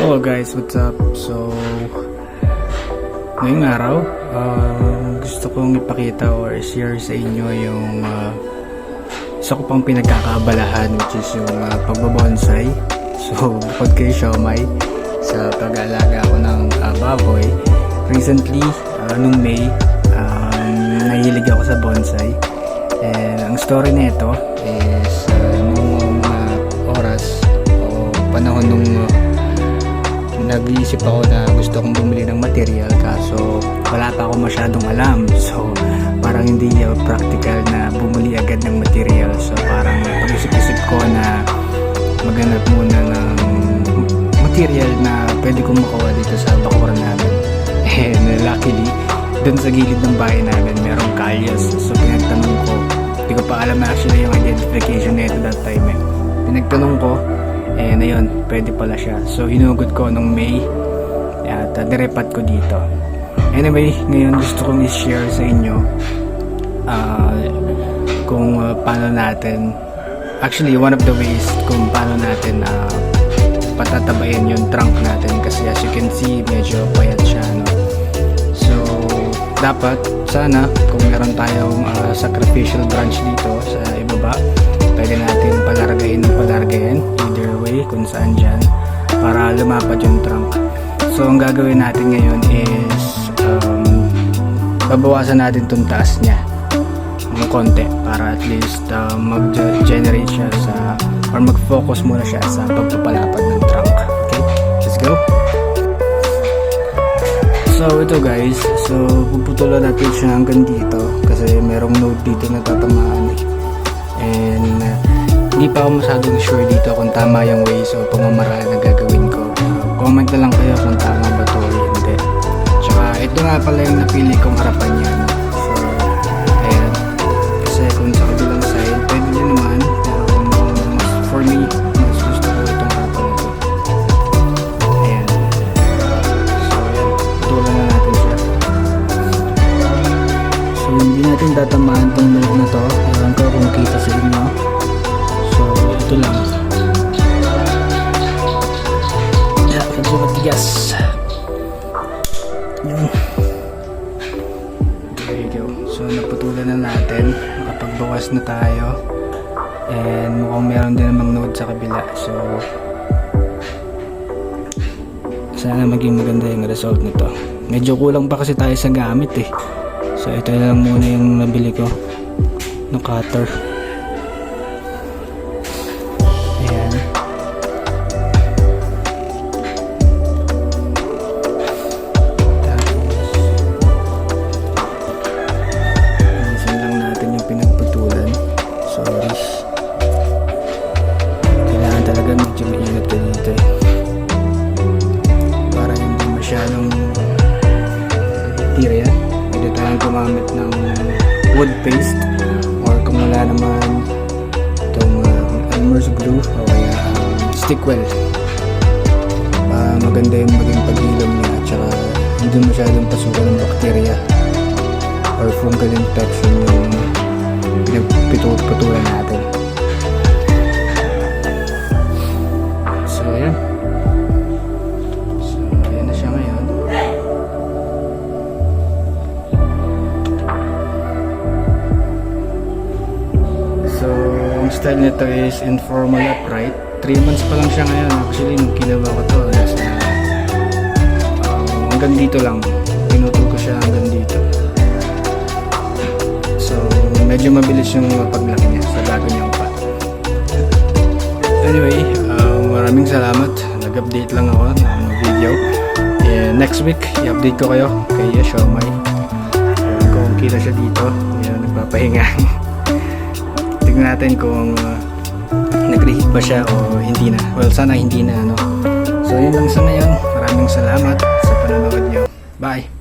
Hello guys, what's up? So, ngayong araw, gusto kong ipakita or share sa inyo yung isa ko pang pinagkakaabalahan, which is yung pagbabonsai. So, bukod kay siomai, sa pag-aalaga ako ng baboy, recently, nung May, nahilig ako sa bonsai. And ang story nito is nung mga oras o panahon nung nag-iisip ako na gusto kong bumili ng material, kaso wala pa ako masyadong alam. So parang hindi practical na bumili agad ng material. So parang pag-isip-isip ko na maghanap muna ng material na pwede kong makuha dito sa bakuran namin. And luckily, dun sa gilid ng bahay namin merong kalyas. So pinagtanong ko, hindi ko pa alam actually yung identification nito that time eh. Pinagtanong ko, and ayun, pwede pala siya. So hinugot ko nung May at nirepat ko dito. Anyway, ngayon gusto kong i-share sa inyo kung paano natin, actually one of the ways kung paano natin patatabayin yung trunk natin, kasi as you can see medyo payat siya, no? So dapat sana kung meron tayong sacrificial branch dito sa ibaba, pwede natin palargayin ng palargayin either way kung saan dyan para lumapad yung trunk. So ang gagawin natin ngayon is babawasan natin itong taas nya ng konti para at least mag-generate siya sa, or mag-focus muna siya sa pagpapalapad ng trunk. Okay, let's go. So ito guys, so puputulan natin siya hanggang dito kasi merong node dito na tatamaan eh. And hindi pa ako masyadong sure dito kung tama yung way, so pamamaraan na gagawin ko. Comment na lang kayo kung tama ba to o hindi. Tsaka ito nga pala yung napili kong harapan niya, no? So ayan, kasi kung sa kabilang side pwede din naman, pero for me mas gusto ko itong harapan na to. Ayan, so ayan, putulan na natin siya. So hindi natin tatamaan itong node na to. Ewan ko kung kita sa inyo. So ito lang. Yeah, medyo matigas. Yun. There you go. So naputulan na natin. Nakapagbawas na tayo. And mukhang meron din namang node sa kabila. So sana maging maganda yung result nito. Medyo kulang pa kasi tayo sa gamit eh. So ito na lang muna yung nabili ko ng cutter. Ayan. Tapos alisin lang natin yung pinagputulan. Sorry, kailangan talaga medyo maingat ka dito eh, para hindi masyadong bacteria. Pwede tayong gumamit ng wood paste, or kung wala naman itong Elmer's glue o kaya stickwell, maganda yung maging paghilom niya at saka hindi masyadong pasukan ng bacteria or fungal infection yung pinagputulan natin. So ayan, so ayan na siya ngayon. So ang style nito is informal upright. 3 months pa lang siya ngayon. Actually nung kinuha ko to, hanggang dito lang, pinutol ko siya hanggang dito. So medyo mabilis yung paglaki niya sa bago niyang pot. Anyway, maraming salamat. Nag-update lang ako ng video. And next week i-update ko kayo kay siomai. Kung kita siya dito, yun, nagpapahinga. Tingnan natin kung nag-reheat ba siya o hindi na. Well, sana hindi na, no? So yun lang sa ngayon. Maraming salamat sa panonood nyo. Bye!